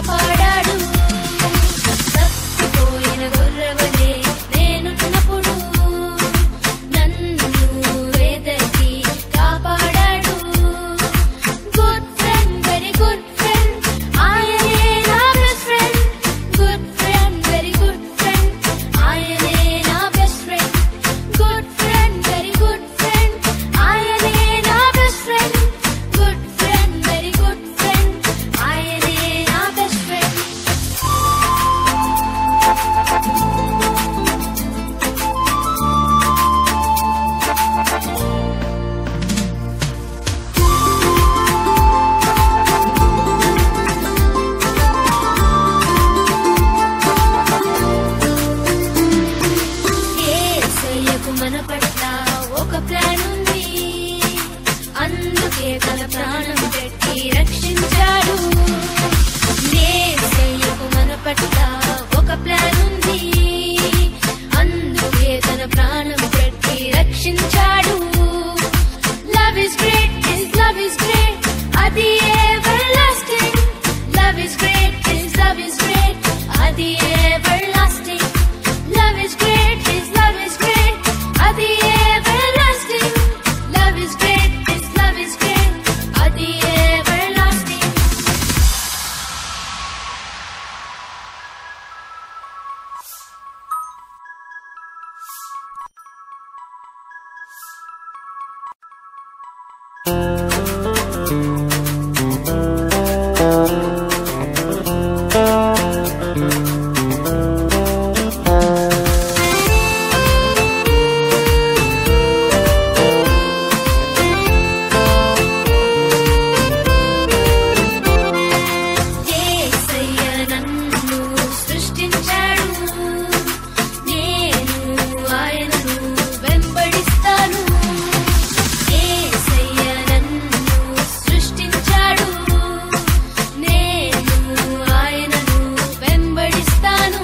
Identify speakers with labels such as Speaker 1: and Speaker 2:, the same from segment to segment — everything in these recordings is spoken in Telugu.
Speaker 1: కాపాడాడు. తప్పిపోయిన గొర్రెవలే నేనున్నప్పుడు నన్ను వెదకి కాపాడాడు. Good friend, very good friend, ఆయనే నా best friend. Good friend, very good friend, ఆయనే నా best friend. Good friend, very good friend, ఆయనే నా best friend. Good friend, very good friend, ఆయనే నా బెస్ట్ ఫ్రెండ్. యేసయ్యకు మన పట్ల ఒక ప్లాన్ ఉంది, అందుకే తన ప్రాణం పెట్టి రక్షించాడు. యేసయ్యకు మన పట్ల ఒక ప్లాన్ ఉంది, అందుకే తన ప్రాణం పెట్టి రక్షించాడు. Love is great, his love is great, అది everlasting. Love is great, his love is great, అది everlasting. Love is great, his love is great, అది everlasting. Love is great, his love is great, అది everlasting. యేసయ్య నన్ను సృష్టించాడు, నేను ఆయనను వెంబడిస్తాను. యేసయ్య నన్ను సృష్టించాడు, నేను ఆయనను వెంబడిస్తాను.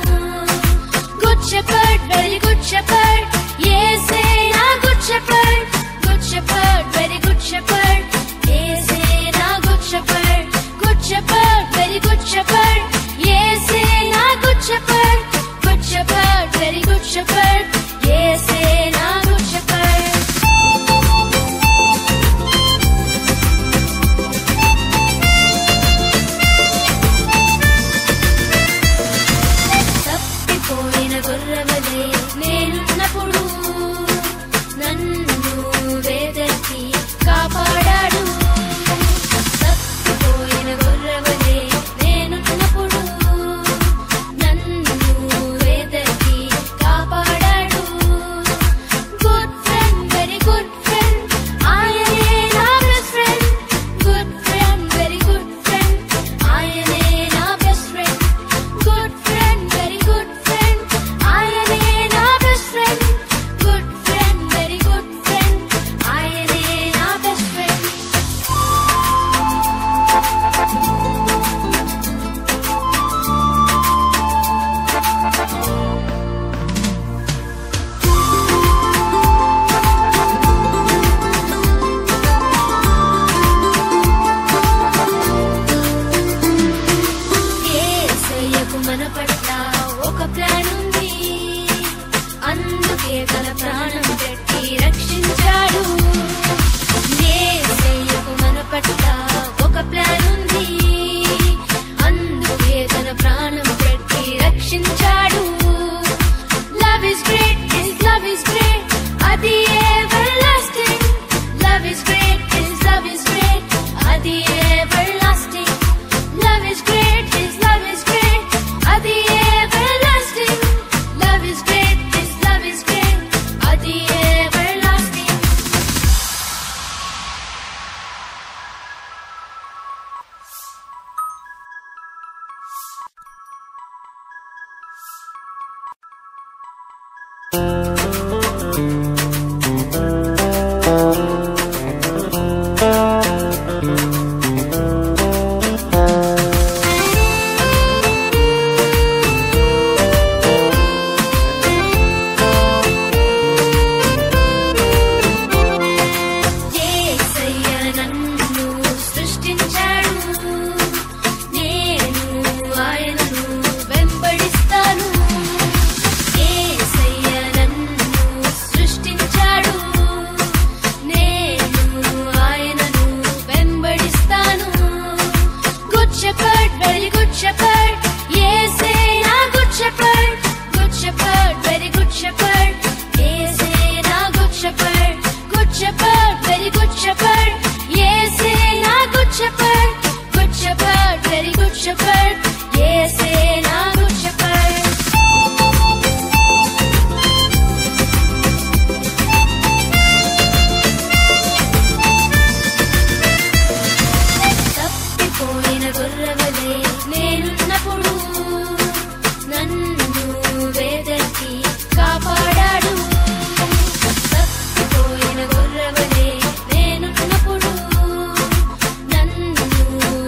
Speaker 1: Good shepherd, very good shepherd, యేసే నా good shepherd. Good shepherd, very good shepherd, యేసే నా good shepherd. Good shepherd, very good shepherd, యేసే నా good shepherd. Good shepherd, very good shepherd, యేసే నా గుడ్ షెపర్డ్. తప్పిపోయిన గొర్రెవలే నేనున్నప్పుడు నన్ను వెదకి కాపాడాడు. తప్పిపోయిన గొర్రెవలే నేనున్నప్పుడు నన్ను వెదకి కాపాడాడు. Good friend, very good friend, ఆయనే నా best friend. Good friend, very good friend, ఆయనే నా best friend. Good friend, very good friend, ఆయనే నా best friend. Good friend, very good friend, ఆయనే నా బెస్ట్ ఫ్రెండ్. యేసయ్యకు మన పట్ల ఒక ప్లాన్ ఉంది, అందుకే తన ప్రాణం పెట్టి రక్షించాడు. యేసయ్యకు మన పట్ల ఒక ప్లాన్ ఉంది, అందుకే తన ప్రాణం పెట్టి రక్షించాడు. Love is great, his love is great, అది everlasting. Love is great, his love is great, అది everlasting. Love is great, his love is great, అది everlasting. Love is great, his love is great, అది everlasting. shepherd, very good shepherd. Yes, na good shepherd, very good shepherd. Yes, na good shepherd, very good shepherd. Yes, na good shepherd, very good shepherd. Yes, na good shepherd. తప్పిపోయిన గొర్రెవలే నేనున్నప్పుడు నన్ను వేదకి కాపాడాడు. తప్పిపోయిన గొర్రెవలే నేనున్నప్పుడు నన్ను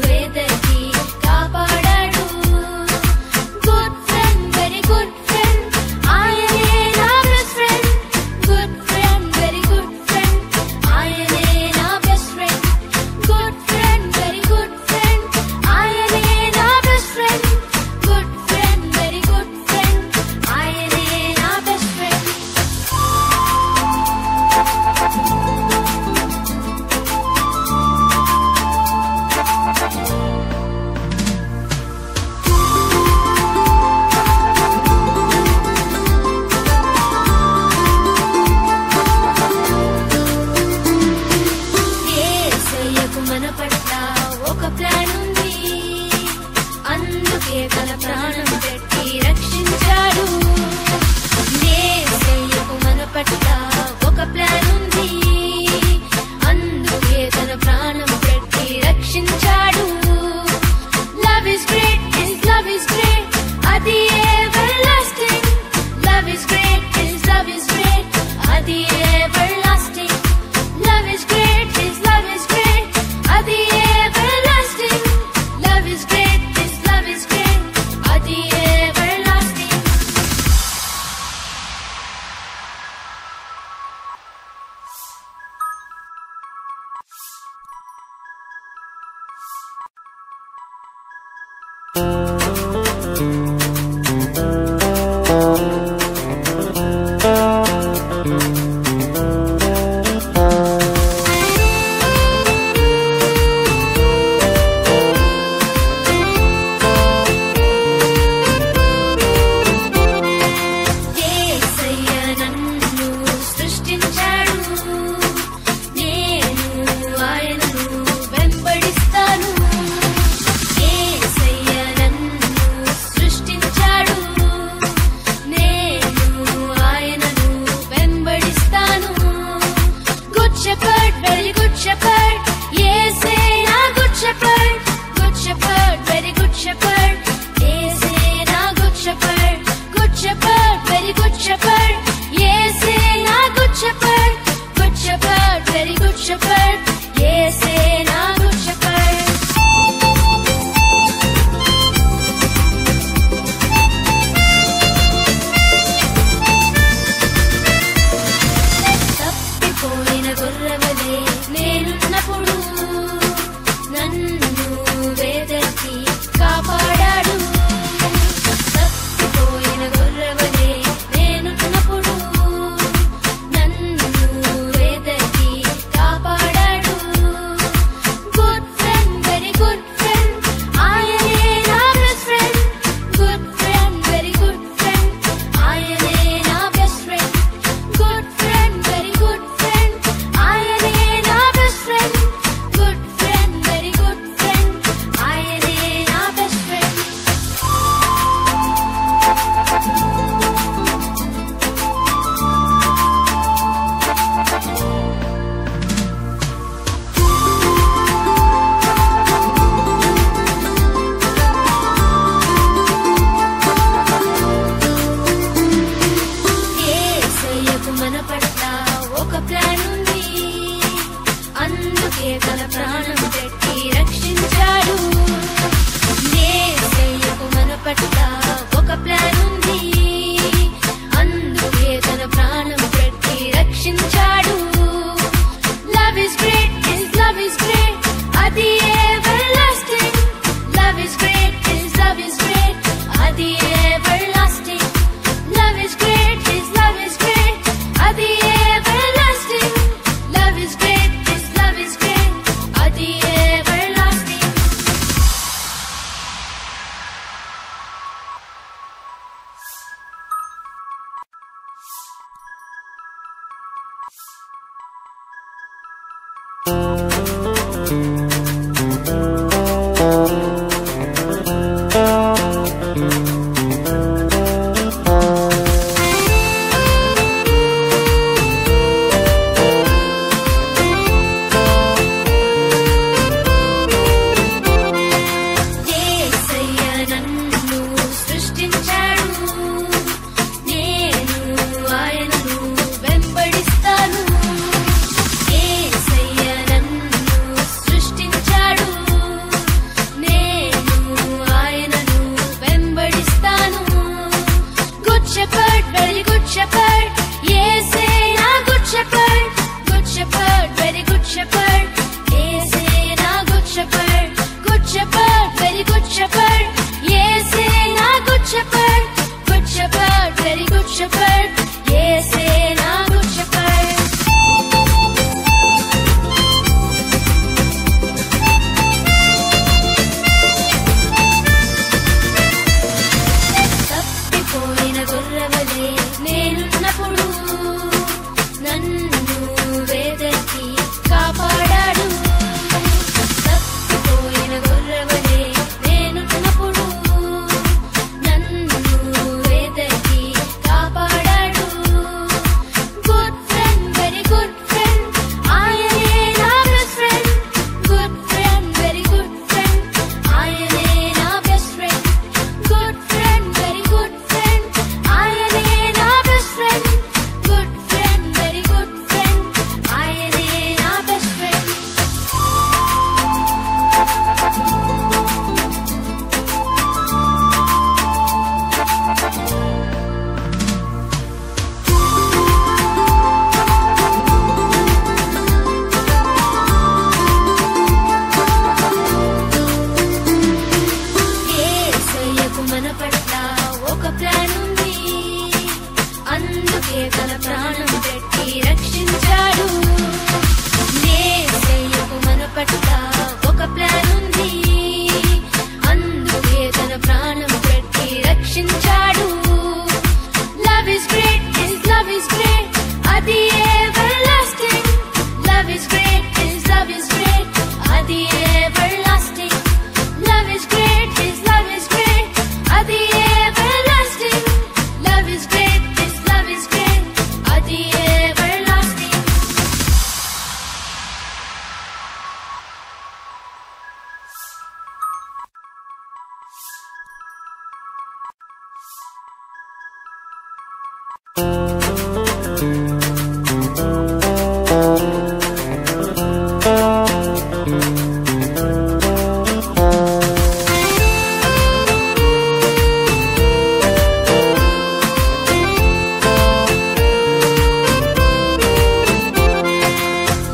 Speaker 1: వేదకి కాపాడాడు. Good friend, very good friend, ఆయనే నా best friend. Good friend, very good friend, ఆయనే నా best friend. Good friend, very good friend, ఆయనే నా best friend. Good friend, very good friend, very good shepherd. Yes, na good shepherd. Good shepherd, very good shepherd. Yes, na good shepherd. తప్పిపోయిన గొర్రెవలే నేనున్నప్పుడు నన్ను వేదకి కాపాడాడు. తప్పిపోయిన గొర్రెవలే నేనున్నప్పుడు నన్ను వేదకి కాపాడాడు. Good friend, very good friend, ఆయనే నా best friend. Good friend, very good friend, ఆయనే నా best friend. Good friend, very good friend, ఆయనే నా best friend. Good friend, very good friend, ఆయనే నా బెస్ట్ ఫ్రెండ్. యేసయ్యకు మన పట్ల ఒక ప్లాన్ ఉంది, అందుకే తన ప్రాణం పెట్టి రక్షించాడు. యేసయ్యకు మన పట్ల ఒక ప్లాన్ ఉంది, అందుకే తన ప్రాణం పెట్టి రక్షించాడు. Love is great, his love is great, అది everlasting. Love is great, his love is great, అది everlasting. Love is great, his love is great, అది everlasting. Love is great, his love is great, అది everlasting.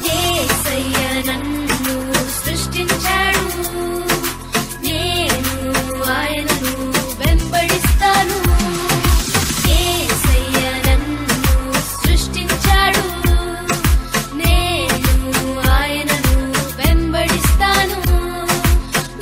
Speaker 1: యేసయ్య నన్ను సృష్టించాడు, నేను ఆయనను వెంబడిస్తాను. యేసయ్య నన్ను సృష్టించాడు, నేను ఆయనను వెంబడిస్తాను.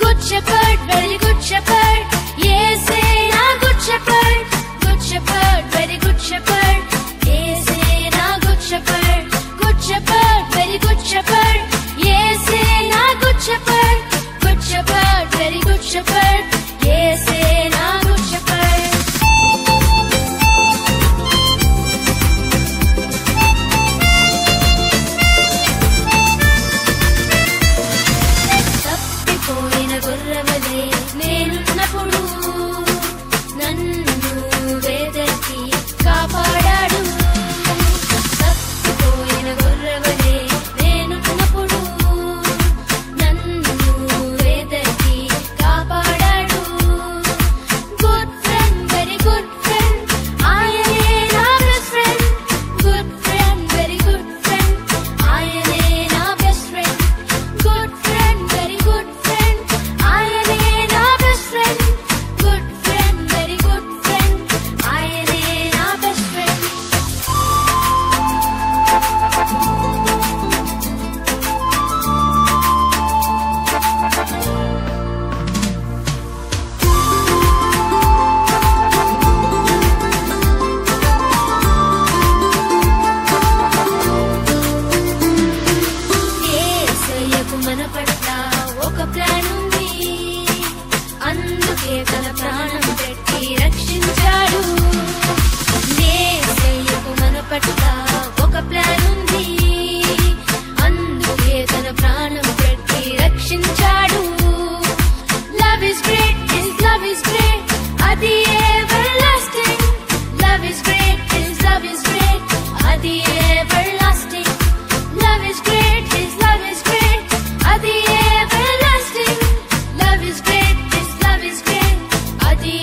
Speaker 1: Good shepherd, very good shepherd, యేసే నా good shepherd. Good shepherd, very good shepherd, యేసే నా good shepherd. Good shepherd, very good shepherd, యేసే నా good shepherd. Good shepherd, very good shepherd, యేసే నా గుడ్ షెపర్డ్. తప్పిపోయిన గొర్రెవలే నేనున్నప్పుడు నన్ను వేదకి కాపాడాడు. తప్పిపోయిన గొర్రెవలే నేనున్నప్పుడు నన్ను వేదకి కాపాడాడు. Good friend, very good friend, ఆయనే నా best friend. Good friend, very good friend, ఆయనే నా best friend. Good friend, very good friend, ఆయనే నా best friend. Good friend, very good friend, ఆయనే నా బెస్ట్ ఫ్రెండ్. యేసయ్యకు మన పట్ల ఒక ప్లాన్ ఉంది, అందుకే తన ప్రాణం పెట్టి రక్షించాడు. యేసయ్యకు మన పట్ల ఒక ప్లాన్ ఉంది, అందుకే తన ప్రాణం పెట్టి రక్షించాడు. Love is great, his love is great, అది everlasting. Love is great, his love is great, అది everlasting. Love is great, his love is great, అది everlasting. Love is great, his love is great, అది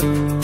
Speaker 1: you.